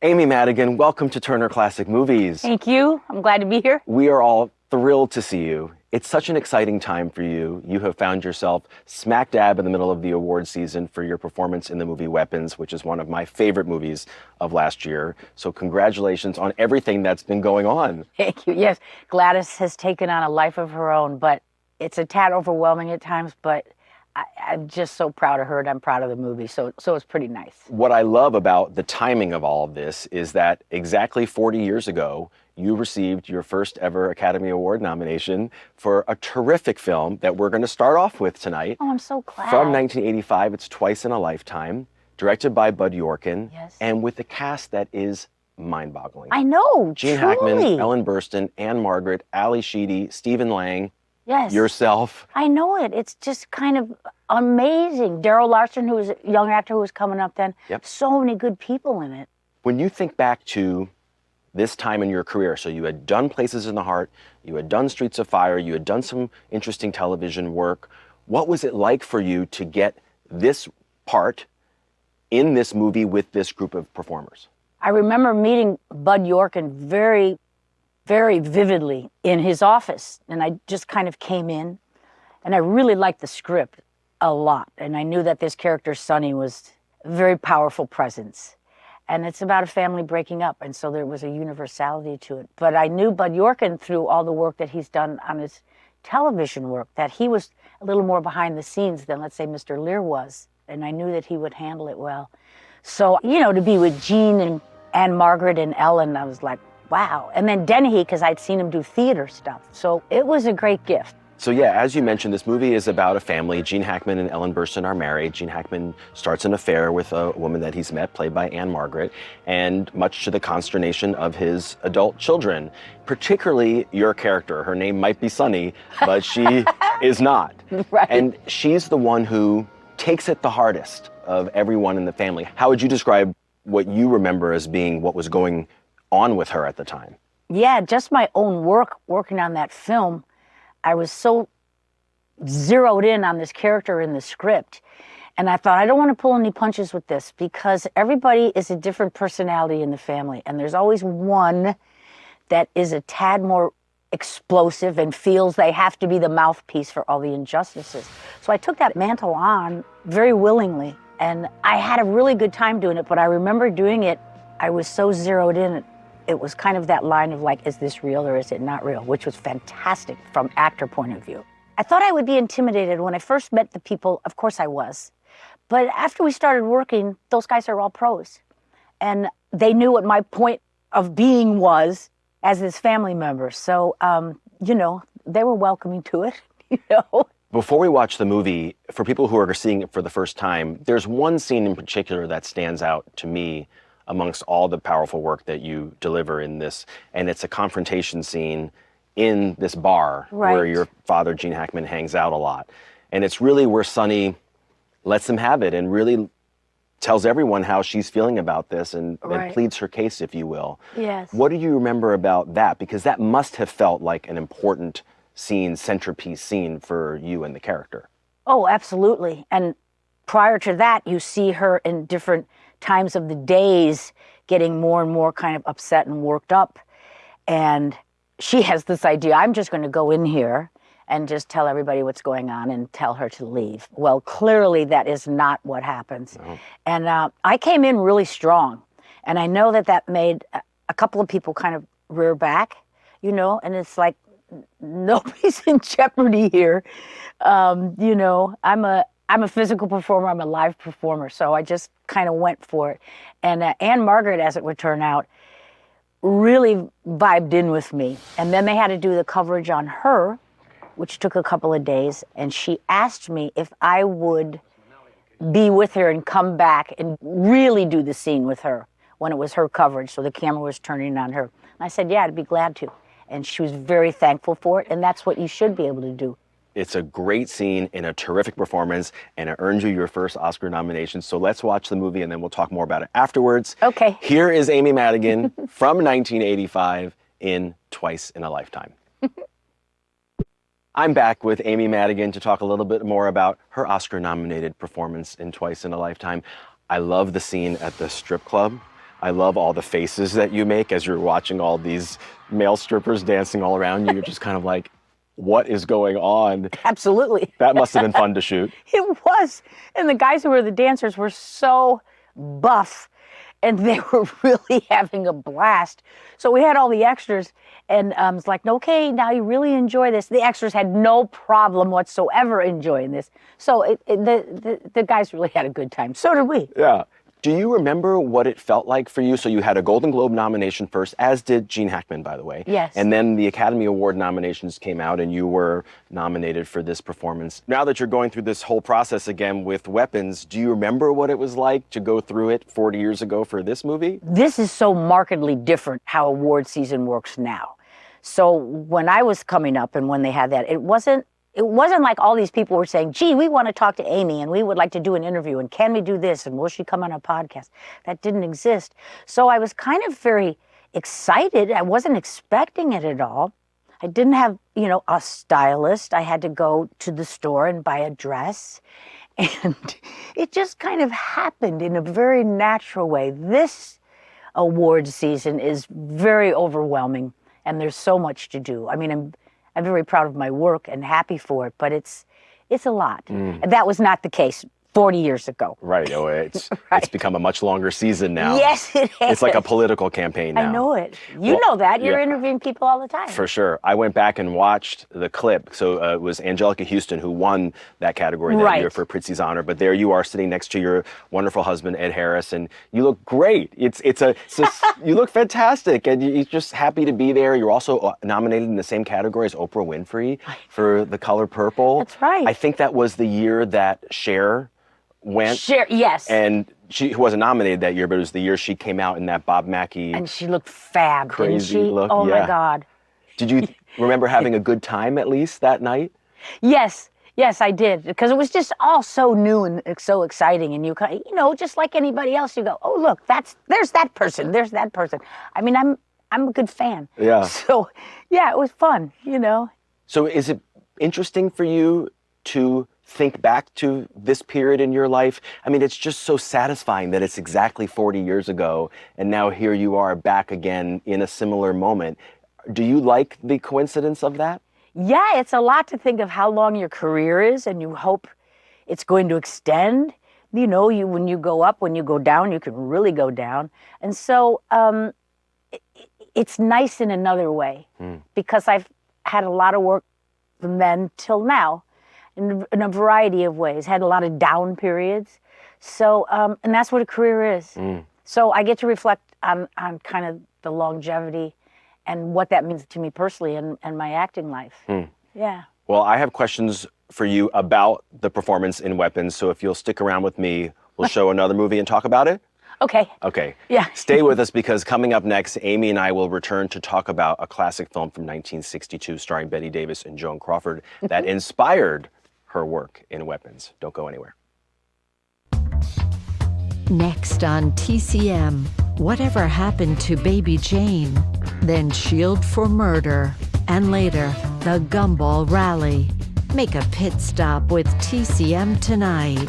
Amy Madigan, welcome to Turner Classic Movies. Thank you. I'm glad to be here. We are all thrilled to see you. It's such an exciting time for you. You have found yourself smack dab in the middle of the award season for your performance in the movie Weapons, which is one of my favorite movies of last year. So congratulations on everything that's been going on. Thank you. Yes, Gladys has taken on a life of her own, but it's a tad overwhelming at times, but I'm just so proud of her, and I'm proud of the movie, so it's pretty nice. What I love about the timing of all of this is that exactly 40 years ago, you received your first ever Academy Award nomination for a terrific film that we're going to start off with tonight. Oh, I'm so glad. From 1985, it's Twice in a Lifetime, directed by Bud Yorkin, Yes. and with a cast that is mind-boggling. I know, Gene truly. Hackman, Ellen Burstyn, Anne Margaret, Ali Sheedy, Stephen Lang, Yes. yourself. I know it. It's just kind of amazing. Daryl Larson, who was a young actor who was coming up then. Yep. So many good people in it. When you think back to this time in your career, so you had done Places in the Heart, you had done Streets of Fire, you had done some interesting television work. What was it like for you to get this part in this movie with this group of performers? I remember meeting Bud Yorkin very, very vividly in his office, and I just kind of came in, and I really liked the script a lot, and I knew that this character, Sonny, was a very powerful presence. And it's about a family breaking up, and so there was a universality to it. But I knew Bud Yorkin through all the work that he's done on his television work, that he was a little more behind the scenes than, let's say, Mr. Lear was. And I knew that he would handle it well. So, you know, to be with Gene and Anne Margaret and Ellen, I was like, wow. And then Dennehy, because I'd seen him do theater stuff. So it was a great gift. So yeah, as you mentioned, this movie is about a family. Gene Hackman and Ellen Burstyn are married. Gene Hackman starts an affair with a woman that he's met, played by Anne Margaret, and much to the consternation of his adult children, particularly your character. Her name might be Sunny, but she is not. Right. And she's the one who takes it the hardest of everyone in the family. How would you describe what you remember as being what was going on with her at the time? Yeah, just my own work, working on that film. I was so zeroed in on this character in the script. And I thought, I don't want to pull any punches with this because everybody is a different personality in the family. And there's always one that is a tad more explosive and feels they have to be the mouthpiece for all the injustices. So I took that mantle on very willingly. And I had a really good time doing it. But I remember doing it, I was so zeroed in. It was kind of that line of like, is this real or is it not real? Which was fantastic from actor point of view. I thought I would be intimidated when I first met the people. Of course I was. But after we started working, those guys are all pros. And they knew what my point of being was as this family member. So, you know, they were welcoming to it, you know. Before we watch the movie, for people who are seeing it for the first time, there's one scene in particular that stands out to me amongst all the powerful work that you deliver in this. And it's a confrontation scene in this bar where your father, Gene Hackman, hangs out a lot. And it's really where Sonny lets him have it and really tells everyone how she's feeling about this and pleads her case, if you will. Yes. What do you remember about that? Because that must have felt like an important scene, centerpiece scene for you and the character. Oh, absolutely. And prior to that, you see her in different times of the days getting more and more kind of upset and worked up. And she has this idea, I'm just going to go in here and just tell everybody what's going on and tell her to leave. Well, clearly that is not what happens. No. And I came in really strong. And I know that that made a couple of people kind of rear back, you know, and it's like, nobody's in jeopardy here. You know, I'm a physical performer, I'm a live performer, so I just kind of went for it. And Anne Margaret, as it would turn out, really vibed in with me. And then they had to do the coverage on her, which took a couple of days, and she asked me if I would be with her and come back and really do the scene with her when it was her coverage, so the camera was turning on her. And I said, yeah, I'd be glad to. And she was very thankful for it, and that's what you should be able to do. It's a great scene and a terrific performance, and it earned you your first Oscar nomination. So let's watch the movie, and then we'll talk more about it afterwards. Okay. Here is Amy Madigan from 1985 in Twice in a Lifetime. I'm back with Amy Madigan to talk a little bit more about her Oscar-nominated performance in Twice in a Lifetime. I love the scene at the strip club I love all the faces that you make as you're watching all these male strippers dancing all around you. You're just kind of like, what is going on? Absolutely. That must have been fun to shoot. It was. And the guys who were the dancers were so buff and they were really having a blast. So we had all the extras and it's like, okay, now you really enjoy this. The extras had no problem whatsoever enjoying this. So the guys really had a good time. So did we. Yeah. Do you remember what it felt like for you? So you had a Golden Globe nomination first, as did Gene Hackman, by the way. Yes. And then the Academy Award nominations came out and you were nominated for this performance. Now that you're going through this whole process again with Weapons, do you remember what it was like to go through it 40 years ago for this movie? This is so markedly different how award season works now. So when I was coming up and when they had that, it wasn't like all these people were saying, gee, we want to talk to Amy and we would like to do an interview and can we do this and will she come on a podcast? That didn't exist. So I was kind of very excited. I wasn't expecting it at all. I didn't have, a stylist. I had to go to the store and buy a dress. And it just kind of happened in a very natural way. This award season is very overwhelming and there's so much to do. I mean, I'm very proud of my work and happy for it, but it's a lot. And that was not the case 40 years ago. Right. Oh, it's Right. it's become a much longer season now. Yes, it is. It's like a political campaign now. I know it. You know that. You're yeah. interviewing people all the time. For sure. I went back and watched the clip. So it was Angelica Houston who won that category that Right. year for Prizzi's Honor. But there you are sitting next to your wonderful husband, Ed Harris, and you look great. You look fantastic, and you're just happy to be there. You're also nominated in the same category as Oprah Winfrey for The Color Purple. That's right. I think that was the year that Cher went. Cher, yes. And she wasn't nominated that year, but it was the year she came out in that Bob Mackie And she looked fab, crazy didn't she? look. Oh Yeah. my God. Did you remember having a good time at least that night? Yes, I did. Because it was just all so new and so exciting. And just like anybody else, you go, oh, look, there's that person. There's that person. I mean, I'm a good fan. Yeah. So, yeah, it was fun, So is it interesting for you to think back to this period in your life? I mean, it's just so satisfying that it's exactly 40 years ago, and now here you are back again in a similar moment. Do you like the coincidence of that? Yeah, it's a lot to think of how long your career is, and you hope it's going to extend. When you go up, when you go down, you can really go down. And so it's nice in another way because I've had a lot of work from then till now in a variety of ways, had a lot of down periods. So, and that's what a career is. So I get to reflect on kind of the longevity and what that means to me personally and my acting life. Yeah. Well, I have questions for you about the performance in Weapons, so if you'll stick around with me, we'll show another movie and talk about it. Okay. Okay. Yeah. Stay with us because coming up next, Amy and I will return to talk about a classic film from 1962 starring Bette Davis and Joan Crawford that inspired her work in Weapons. Don't go anywhere. Next on TCM, whatever happened to Baby Jane? Then Shield for Murder, and later, the Gumball Rally. Make a pit stop with TCM tonight.